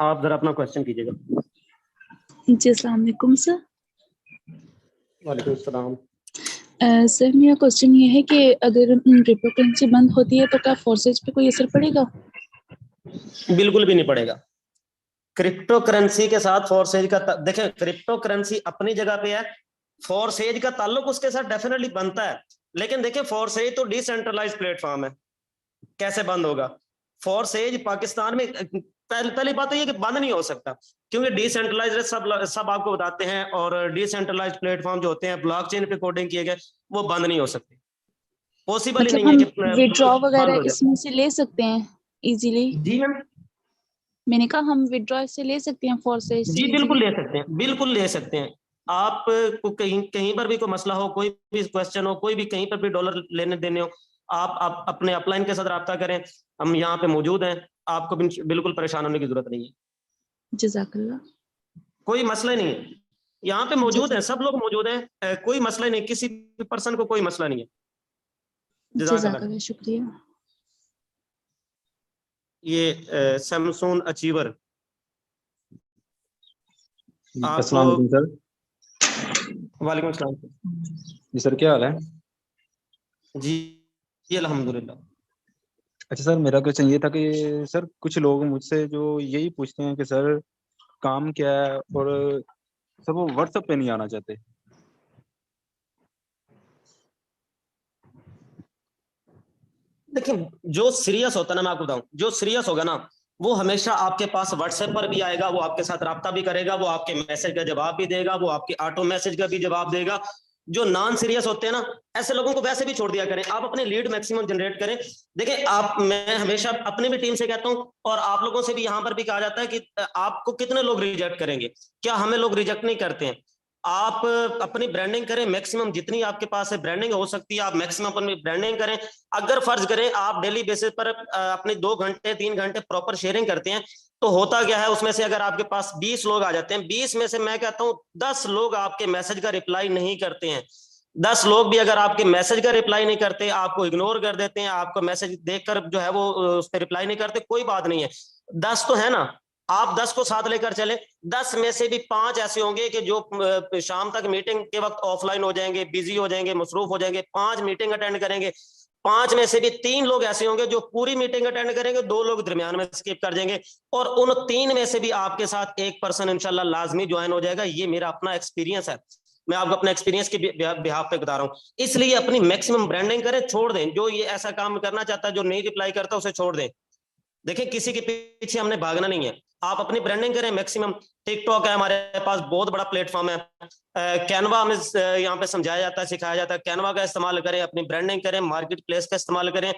आप जरा अपना क्वेश्चन कीजिएगा। जी अस्सलाम वालेकुम सर। वालेकुम सलाम। सर मेरा क्वेश्चन ये है कि अगर क्रिप्टो करेंसी बंद होती है तो क्या फोर्सेज पे कोई असर पड़ेगा? बिल्कुल भी नहीं पड़ेगा। क्रिप्टो करेंसी के साथ फोर्सेज का देखें, क्रिप्टो करेंसी अपनी जगह पे है, फोर्सेज का ताल्लुक उसके साथ डेफिनेटली बनता है, लेकिन देखें फोर्सेज तो डिसेंट्रलाइज्ड प्लेटफॉर्म है, कैसे बंद होगा? फोर्सेज पाकिस्तान में पहली बात तो ये कि बंद नहीं हो सकता, क्योंकि डिसेंट्रलाइज्ड सब आपको बताते हैं, और डिसेंट्रलाइज्ड प्लेटफॉर्म जो होते हैं ब्लॉकचेन पे कोडिंग किए गए, वो बंद नहीं हो सकते। पॉसिबल ही मतलब नहीं है हम कि विड्रॉ बंद वगैरह हो जाए। इसमें से ले सकते हैं इजीली? जी मैम, मैंने कहा हम विड्रॉ से ले सकते हैं फोर्सेज से जी बिल्कुल इजीली? ले सकते हैं, बिल्कुल ले सकते हैं। आप को कहीं कहीं पर भी कोई मसला हो, कोई भी क्वेश्चन हो, कोई भी कहीं पर भी डॉलर लेने देने हो, आप अपने अपलाइन के साथ रब्ता करें, हम यहाँ पे मौजूद हैं, आपको बिल्कुल परेशान होने की जरूरत नहीं है। जज़ाकल्लाह। कोई मसला नहीं है, यहाँ पे मौजूद है, सब लोग मौजूद हैं, कोई मसला नहीं, किसी भी पर्सन को कोई मसला नहीं है। जज़ाकल्लाह, शुक्रिया। ये सैमसंग अचीवर, अस्सलाम वालेकुम सर। वालेकुम अस्सलाम जी सर, क्या हाल है? जी, अल्हम्दुलिल्लाह। अच्छा सर, मेरा क्वेश्चन ये था कि सर कुछ लोग मुझसे जो यही पूछते हैं कि सर काम क्या है, और सर वो व्हाट्सएप पे नहीं आना चाहते। देखिए, जो सीरियस होता है ना, मैं आपको बताऊं, जो सीरियस होगा ना, वो हमेशा आपके पास व्हाट्सएप पर भी आएगा, वो आपके साथ राब्ता भी करेगा, वो आपके मैसेज का जवाब भी देगा, वो आपके ऑटो मैसेज का भी जवाब देगा। जो नॉन सीरियस होते हैं ना, ऐसे लोगों को वैसे भी छोड़ दिया करें, आप अपने लीड मैक्सिमम जनरेट करें। देखिए आप, मैं हमेशा अपनी भी टीम से कहता हूं और आप लोगों से भी यहां पर भी कहा जाता है कि आपको कितने लोग रिजेक्ट करेंगे, क्या हमें लोग रिजेक्ट नहीं करते हैं। आप अपनी ब्रांडिंग करें, मैक्सिमम जितनी आपके पास है ब्रांडिंग हो सकती है आप मैक्सिमम अपनी ब्रांडिंग करें। अगर फर्ज करें आप डेली बेसिस पर अपने 2 घंटे 3 घंटे प्रॉपर शेयरिंग करते हैं, तो होता क्या है उसमें से अगर आपके पास 20 लोग आ जाते हैं, 20 में से मैं कहता हूं 10 लोग आपके मैसेज का रिप्लाई नहीं करते हैं। 10 लोग भी अगर आपके मैसेज का रिप्लाई नहीं करते, आपको इग्नोर कर देते हैं, आपको मैसेज देखकर जो है वो उस पर रिप्लाई नहीं करते, कोई बात नहीं है, 10 तो है ना, आप 10 को साथ लेकर चले। 10 में से भी 5 ऐसे होंगे कि जो शाम तक मीटिंग के वक्त ऑफलाइन हो जाएंगे, बिजी हो जाएंगे, मसरूफ हो जाएंगे, 5 मीटिंग अटेंड करेंगे। 5 में से भी 3 लोग ऐसे होंगे जो पूरी मीटिंग अटेंड करेंगे, 2 लोग दरमियान में स्किप कर देंगे, और उन 3 में से भी आपके साथ एक पर्सन इंशाल्लाह लाजमी ज्वाइन हो जाएगा। ये मेरा अपना एक्सपीरियंस है, मैं आपको अपने एक्सपीरियंस के बिहाफ पे बता रहा हूं। इसलिए अपनी मैक्सिमम ब्रांडिंग करें, छोड़ दें जो ये ऐसा काम करना चाहता है, जो नहीं रिप्लाई करता उसे छोड़ दें। देखिए किसी के पीछे हमने भागना नहीं है, आप अपनी ब्रांडिंग करें मैक्सिमम। टिकटॉक है हमारे पास, बहुत बड़ा प्लेटफॉर्म है। कैनवा हमें यहाँ पे समझाया जाता है, सिखाया जाता है, कैनवा का इस्तेमाल करें, अपनी ब्रांडिंग करें, मार्केट प्लेस का इस्तेमाल करें,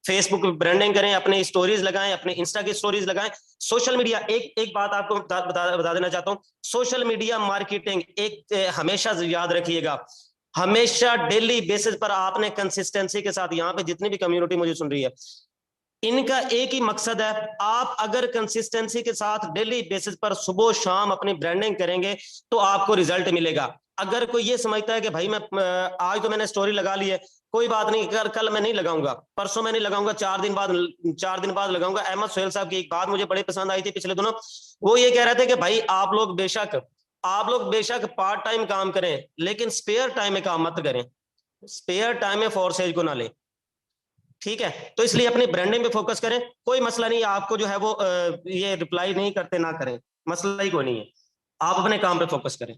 फेसबुक ब्रांडिंग करें, अपनी स्टोरीज लगाएं, अपने इंस्टा की स्टोरीज लगाएं। सोशल मीडिया, एक बात आपको बता देना चाहता हूँ, सोशल मीडिया मार्केटिंग एक हमेशा याद रखिएगा, हमेशा डेली बेसिस पर आपने कंसिस्टेंसी के साथ, यहाँ पे जितनी भी कम्युनिटी मुझे सुन रही है, इनका एक ही मकसद है, आप अगर कंसिस्टेंसी के साथ डेली बेसिस पर सुबह शाम अपनी ब्रांडिंग करेंगे तो आपको रिजल्ट मिलेगा। अगर कोई ये समझता है कि भाई मैं आज तो मैंने स्टोरी लगा ली है, कोई बात नहीं, कल मैं नहीं लगाऊंगा, परसों मैं नहीं लगाऊंगा, 4 दिन बाद लगाऊंगा। अहमद सोहेल साहब की एक बात मुझे बड़ी पसंद आई थी पिछले दिनों, वो ये कह रहे थे कि भाई आप लोग बेशक पार्ट टाइम काम करें, लेकिन स्पेयर टाइम में काम मत करें, स्पेयर टाइम में फोर्सेज को ना लें, ठीक है। तो इसलिए अपनी ब्रांडिंग पे फोकस करें, कोई मसला नहीं, आपको जो है वो ये रिप्लाई नहीं करते ना करें, मसला ही कोई नहीं है, आप अपने काम पे फोकस करें।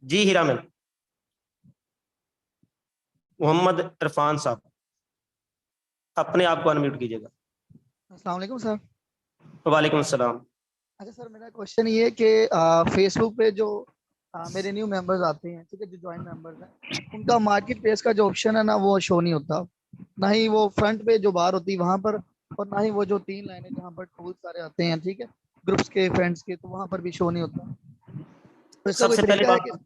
जी हीरा मैम, मोहम्मद इरफान साहब अपने आप को अनम्यूट कीजिएगा। अस्सलाम वालेकुम सर। वालेकुम अस्सलाम। अच्छा सर, मेरा क्वेश्चन ये है कि फेसबुक पे जो मेरे न्यू मेंबर्स आते हैं, ठीक है, जो ज्वाइन मेंबर्स हैं, उनका मार्केट प्लेस का जो ऑप्शन है ना वो शो नहीं होता, ना ही वो फ्रंट पे जो बार होती है वहाँ पर, और ना ही वो जो 3 लाइनें जहाँ पर टूल्स सारे आते हैं, ठीक है, ग्रुप्स के, फ्रेंड्स के, तो वहाँ पर भी शो नहीं होता। तो इसका कोई सबसे पहली तरीका है बात,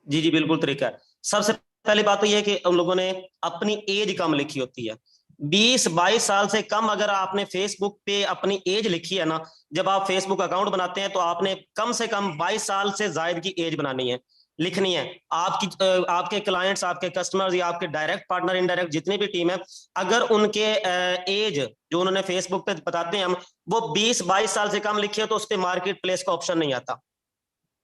कि जी बिल्कुल तरीका है। सबसे पहली बात तो यह है कि उन लोगों ने अपनी एज कम लिखी होती है, 20-22 साल से कम अगर आपने फेसबुक पे अपनी एज लिखी है ना, जब आप फेसबुक अकाउंट बनाते हैं तो आपने कम से कम 22 साल से जायद की एज बनानी है, लिखनी है। आपके क्लाइंट्स, आपके कस्टमर्स या आपके डायरेक्ट पार्टनर, इनडायरेक्ट जितनी भी टीम है, अगर उनके एज जो उन्होंने फेसबुक पे बताते हैं हम, वो 20-22 साल से कम लिखी है तो उस पर मार्केट प्लेस का ऑप्शन नहीं आता।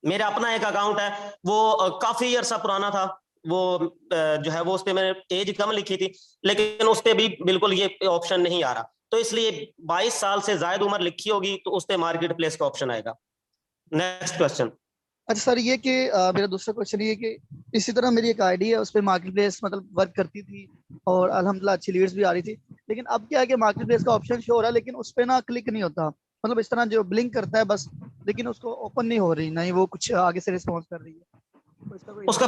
मेरा अपना एक अकाउंट है, वो काफी अरसा पुराना था, वो जो है वो उस पर मैंने एज कम लिखी थी, लेकिन उस पर भी बिल्कुल ये ऑप्शन नहीं आ रहा। तो इसलिए 22 साल से ज्यादा उम्र लिखी होगी तो उस पर मार्केट प्लेस का ऑप्शन आएगा। Next question. अच्छा सर, ये कि मेरा दूसरा क्वेश्चन ये कि इसी तरह मेरी एक आईडी है, उस पर मार्केट प्लेस मतलब वर्क करती थी और अल्हम्दुलिल्लाह अच्छी लीड्स भी आ रही थी, लेकिन अब क्या है कि मार्केट प्लेस का ऑप्शन शो हो रहा है लेकिन उस पर ना क्लिक नहीं होता, मतलब इस तरह जो ब्लिंक करता है बस, लेकिन उसको ओपन नहीं हो रही, नहीं वो कुछ आगे से रिस्पॉन्स कर रही है। तो इसका कोई उसका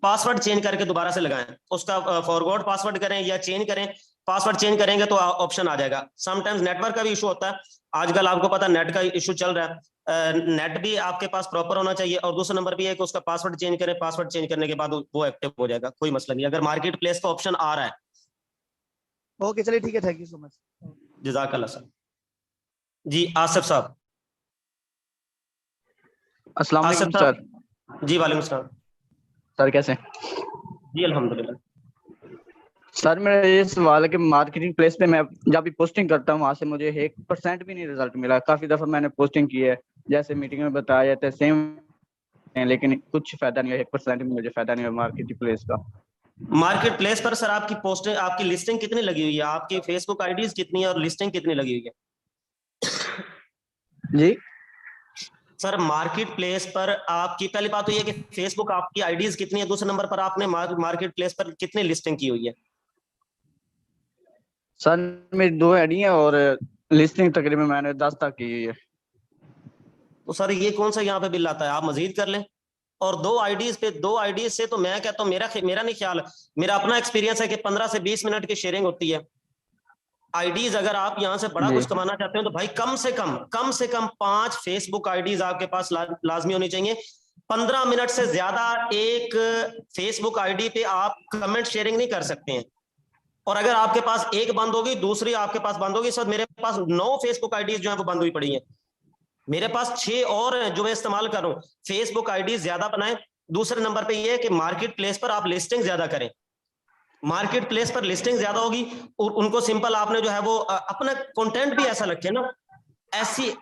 पासवर्ड चेंज करके दोबारा से लगाएं, उसका फॉरवर्ड पासवर्ड करें या चेंज करें, पासवर्ड चेंज करेंगे तो ऑप्शन आ जाएगा। समटाइम्स नेटवर्क का भी इशू होता है, आजकल आपको पता नेट का इशू चल रहा है, नेट भी आपके पास प्रॉपर होना चाहिए, और दूसरा नंबर भी है कि उसका पासवर्ड चेंज करें, पासवर्ड चेंज करने के बाद वो एक्टिव हो जाएगा, कोई मसला नहीं, अगर मार्केट प्लेस का ऑप्शन आ रहा है। ओके चलिए ठीक है, थैंक यू सो मच। जजाकल्लाह सर। जी आसिफ साहब। अस्सलाम वालेकुम आसिफ सर। साहब। जी वालेकुम सलाम। सर कैसे? जी अल्हम्दुलिल्लाह। सर मेरा ये सवाल है कि मार्केटिंग प्लेस पे मैं जब भी पोस्टिंग करता हूँ वहाँ से मुझे 1% भी नहीं रिजल्ट मिला। काफी दफा मैंने पोस्टिंग की है, जैसे मीटिंग में बताया जाता है सेम, लेकिन कुछ फायदा नहीं है, 1% भी मुझे फायदा नहीं है मार्केटिंग प्लेस का। मार्केट प्लेस पर सर आपकी पोस्टिंग, आपकी लिस्टिंग कितनी लगी हुई है, आपकी फेसबुक आईडीज कितनी है और लिस्टिंग कितनी लगी हुई है? जी सर मार्केट प्लेस पर आपकी पहली बात तो ये कि फेसबुक आपकी आईडीज कितनी है, दूसरे नंबर पर आपने मार्केट प्लेस पर कितनी लिस्टिंग की हुई है? सर मेरी 2 आईडी है और लिस्टिंग तकरीबन मैंने 10 तक की हुई है। तो सर ये कौन सा यहाँ पे बिल आता है, आप मजीद कर लें। और 2 आईडीज से तो मैं कहता हूँ, मेरा नहीं ख्याल, मेरा अपना एक्सपीरियंस है कि 15 से 20 मिनट की शेयरिंग होती है। आईडीज अगर आप यहाँ से बड़ा जी कुछ कमाना चाहते हो तो भाई कम से कम 5 फेसबुक आईडीज आपके पास लाजमी होनी चाहिए। 15 मिनट से ज्यादा एक फेसबुक आईडी पे आप कमेंट शेयरिंग नहीं कर सकते हैं। और अगर आपके पास एक बंद होगी, दूसरी आपके पास बंद होगी। सर मेरे पास 9 फेसबुक आईडीज जो है वो बंद हुई पड़ी हैं। मेरे पास 6 और हैं जो मैं इस्तेमाल कर रहा हूँ। फेसबुक आईडी ज्यादा बनाएं। दूसरे नंबर पे ये है कि मार्केट प्लेस पर आप लिस्टिंग ज्यादा करें। मार्केट प्लेस पर लिस्टिंग ज्यादा होगी और उनको सिंपल आपने जो है वो अपना कंटेंट भी ऐसा रखें ना, ऐसी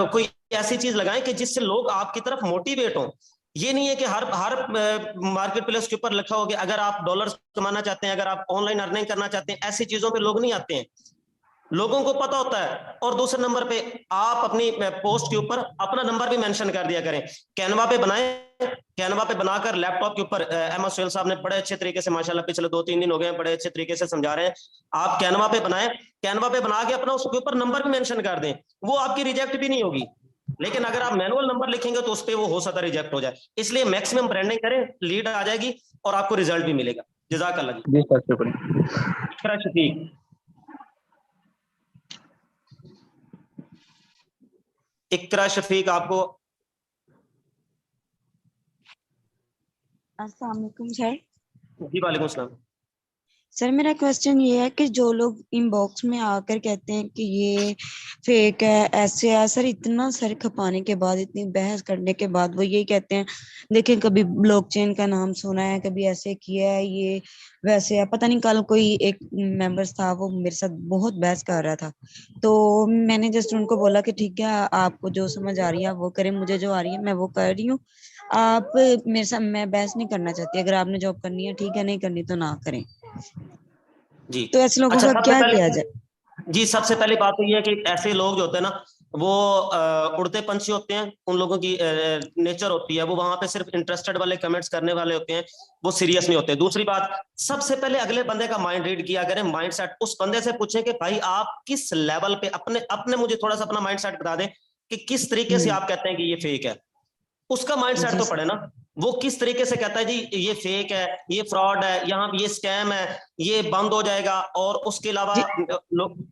कोई ऐसी चीज लगाएं कि जिससे लोग आपकी तरफ मोटिवेट हों। ये नहीं है कि हर मार्केट प्लेस के ऊपर लिखा हो कि अगर आप डॉलर्स कमाना चाहते हैं, अगर आप ऑनलाइन अर्निंग करना चाहते हैं, ऐसी चीजों पे लोग नहीं आते हैं। लोगों को पता होता है। और दूसरे नंबर पे आप अपनी पोस्ट के ऊपर अपना नंबर भी मेंशन कर दिया करें। कैनवा पे बनाएं, कैनवा पे बनाकर लैपटॉप के ऊपर एम एस साहब ने बड़े अच्छे तरीके से माशाल्लाह पिछले 2-3 दिन हो गए बड़े अच्छे तरीके से समझा रहे हैं। आप कैनवा पे बनाएं, कैनवा पे बना के अपना उसके ऊपर नंबर भी मेंशन कर दें, वो आपकी रिजेक्ट भी नहीं होगी। लेकिन अगर आप मैनुअल नंबर लिखेंगे तो उस पर वो हो सकता है रिजेक्ट हो जाए। इसलिए मैक्सिमम ब्रांडिंग करें, लीड आ जाएगी और आपको रिजल्ट भी मिलेगा। जज़ाकल्लाह जी सर, शुक्रिया। शफीक। इकरा शफीक आपको। अस्सलाम वालेकुम सर। जी वालेकुम सलाम। सर मेरा क्वेश्चन ये है कि जो लोग इनबॉक्स में आकर कहते हैं कि ये फेक है, ऐसे है, सर इतना सर खपाने के बाद, इतनी बहस करने के बाद वो यही कहते हैं देखें कभी ब्लॉकचेन का नाम सुना है, कभी ऐसे किया है, ये वैसे है। पता नहीं कल कोई एक मेंबर्स था वो मेरे साथ बहुत बहस कर रहा था, तो मैंने जस्ट उनको बोला कि ठीक है आपको जो समझ आ रही है वो करें, मुझे जो आ रही है मैं वो कर रही हूँ। आप मेरे साथ, मैं बहस नहीं करना चाहती, अगर आपने जॉब करनी है ठीक है, नहीं करनी तो ना करें। जी तो ऐसे लोगों अच्छा, का क्या किया जाए? जी सबसे पहली बात तो ये है कि ऐसे लोग जो होते हैं ना वो उड़ते पंछी होते हैं। उन लोगों की नेचर होती है, वो वहां पे सिर्फ इंटरेस्टेड वाले कमेंट्स करने वाले होते हैं, वो सीरियस नहीं होते। दूसरी बात, सबसे पहले अगले बंदे का माइंड रीड किया करें, माइंड सेट। उस बंदे से पूछें कि भाई आप किस लेवल पे अपने अपने मुझे थोड़ा सा अपना माइंड सेट बता दें कि किस तरीके से आप कहते हैं कि ये फेक है। उसका माइंड सेट जी तो सर। पड़े ना, वो किस तरीके से कहता है जी ये फेक है, ये फ्रॉड है, यहाँ ये स्कैम है, ये बंद हो जाएगा। और उसके अलावा जी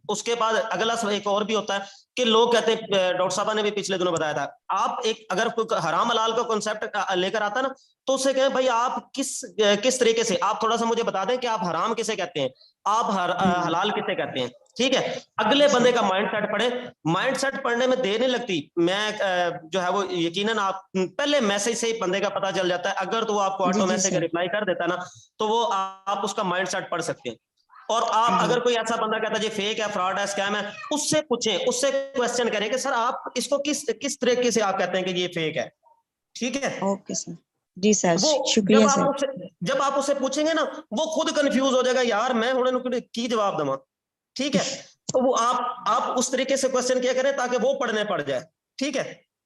उसके बाद अगला एक और भी होता है कि लोग कहते हैं, डॉक्टर साहब ने भी पिछले दिनों बताया था, आप एक अगर कोई हराम हलाल का कॉन्सेप्ट लेकर आता है ना तो उसे कहें भाई आप किस तरीके से, आप थोड़ा सा मुझे बता दें कि आप हराम किसे कहते हैं, आप हलाल किसे कहते हैं। ठीक है, अगले बंदे का माइंड सेट पढ़े। माइंड सेट पढ़ने में देर नहीं लगती। मैं जो है वो यकीनन आप पहले मैसेज से ही बंदे का पता चल जाता है। अगर तो वो आपको जी ऑटो जी मैसेज का सर। रिप्लाई कर देता ना तो वो आप उसका माइंड सेट पढ़ सकते हैं। और आप अगर कोई ऐसा बंदा कहता है जी फेक है, फ्रॉड है, स्कैम है, उससे पूछें, उससे क्वेश्चन करें कि सर आप इसको किस किस तरीके से आप कहते हैं कि ये फेक है। ठीक है, ओके सर। जी सर, वो शुक्रिया सर। जब आप उससे पूछेंगे ना वो खुद कंफ्यूज हो जाएगा, यार मैं हुणे की जवाब दूंगा। ठीक है, तो वो आप उस तरीके से क्वेश्चन किया करें ताकि वो पढ़ने पड़ जाए। ठीक है,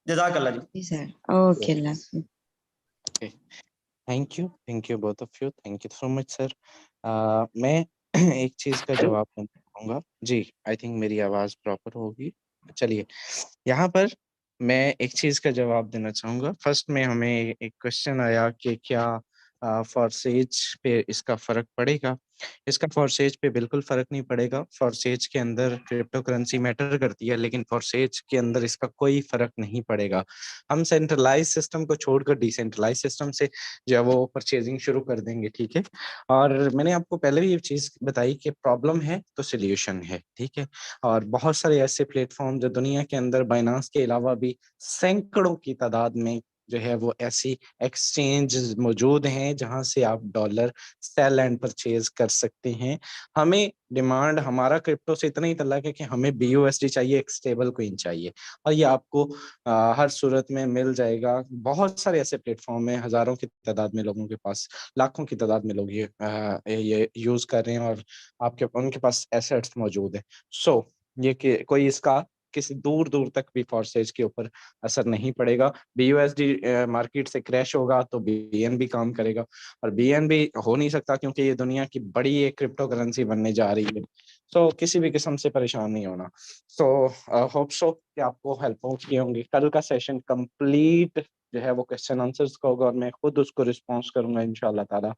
जज़ाकल्लाह जी। जी सर, ओके अल्लाह हाफिज़। Thank you both of you, thank you so much sir. मैं एक चीज का जवाब देना चाहूंगा जी। आई थिंक मेरी आवाज प्रॉपर होगी। चलिए, यहाँ पर मैं एक चीज का जवाब देना चाहूंगा। फर्स्ट में हमें एक क्वेश्चन आया कि क्या फॉरसेज पे इसका फर्क पड़ेगा। इसका फॉरसेज पे बिल्कुल फर्क नहीं पड़ेगा। फॉरसेज के अंदर क्रिप्टो करेंसी मैटर करती है, लेकिन फॉरसेज के अंदर इसका कोई फर्क नहीं पड़ेगा। हम सेंट्रलाइज सिस्टम को छोड़कर डिसेंट्रलाइज सिस्टम से जो है वो परचेजिंग शुरू कर देंगे। ठीक है, और मैंने आपको पहले भी ये चीज बताई कि प्रॉब्लम है तो सोल्यूशन है। ठीक है, और बहुत सारे ऐसे प्लेटफॉर्म जो दुनिया के अंदर बाइनांस के अलावा भी सैकड़ों की तादाद में जो है वो ऐसी एक्सचेंज मौजूद हैं जहां से आप डॉलर सेल एंड परचेज कर सकते हैं। हमें डिमांड हमारा क्रिप्टो से इतना ही तल्लक है कि हमें BUSD चाहिए, एक स्टेबल कोइन चाहिए, और ये आपको हर सूरत में मिल जाएगा। बहुत सारे ऐसे प्लेटफॉर्म हैं, हजारों की तादाद में लोगों के पास, लाखों की तादाद में लोग ये यूज कर रहे हैं और आपके उनके पास एसेट्स मौजूद है। सो ये कि कोई इसका किसी दूर दूर तक भी फॉरसेज के ऊपर असर नहीं पड़ेगा। BUSD मार्केट से क्रैश होगा तो BNB काम करेगा, और BNB हो नहीं सकता क्योंकि ये दुनिया की बड़ी एक क्रिप्टो करेंसी बनने जा रही है। सो किसी भी किस्म से परेशान नहीं होना। सो होप सो कि आपको हेल्प पहुंची होंगी। कल का सेशन कंप्लीट जो है वो क्वेश्चन आंसर्स का होगा और मैं खुद उसको रिस्पॉन्स करूंगा इंशाल्लाह ताला।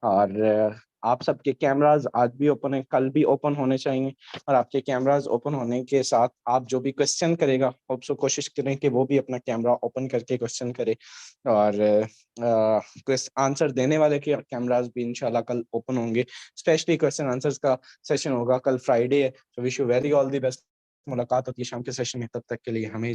और आप सबके कैमराज आज भी ओपन है, कल भी ओपन होने चाहिए, और आपके कैमराज ओपन होने के साथ आप जो भी क्वेश्चन करेगा होप सो कोशिश करें कि वो भी अपना कैमरा ओपन करके क्वेश्चन करे, और आंसर देने वाले के कैमराज भी इंशाल्लाह कल ओपन होंगे। स्पेशली क्वेश्चन आंसर्स का सेशन होगा, कल फ्राइडे है, तो wish you very all the best. मुलाकात होती है शाम के सेशन में, तब तक के लिए हमें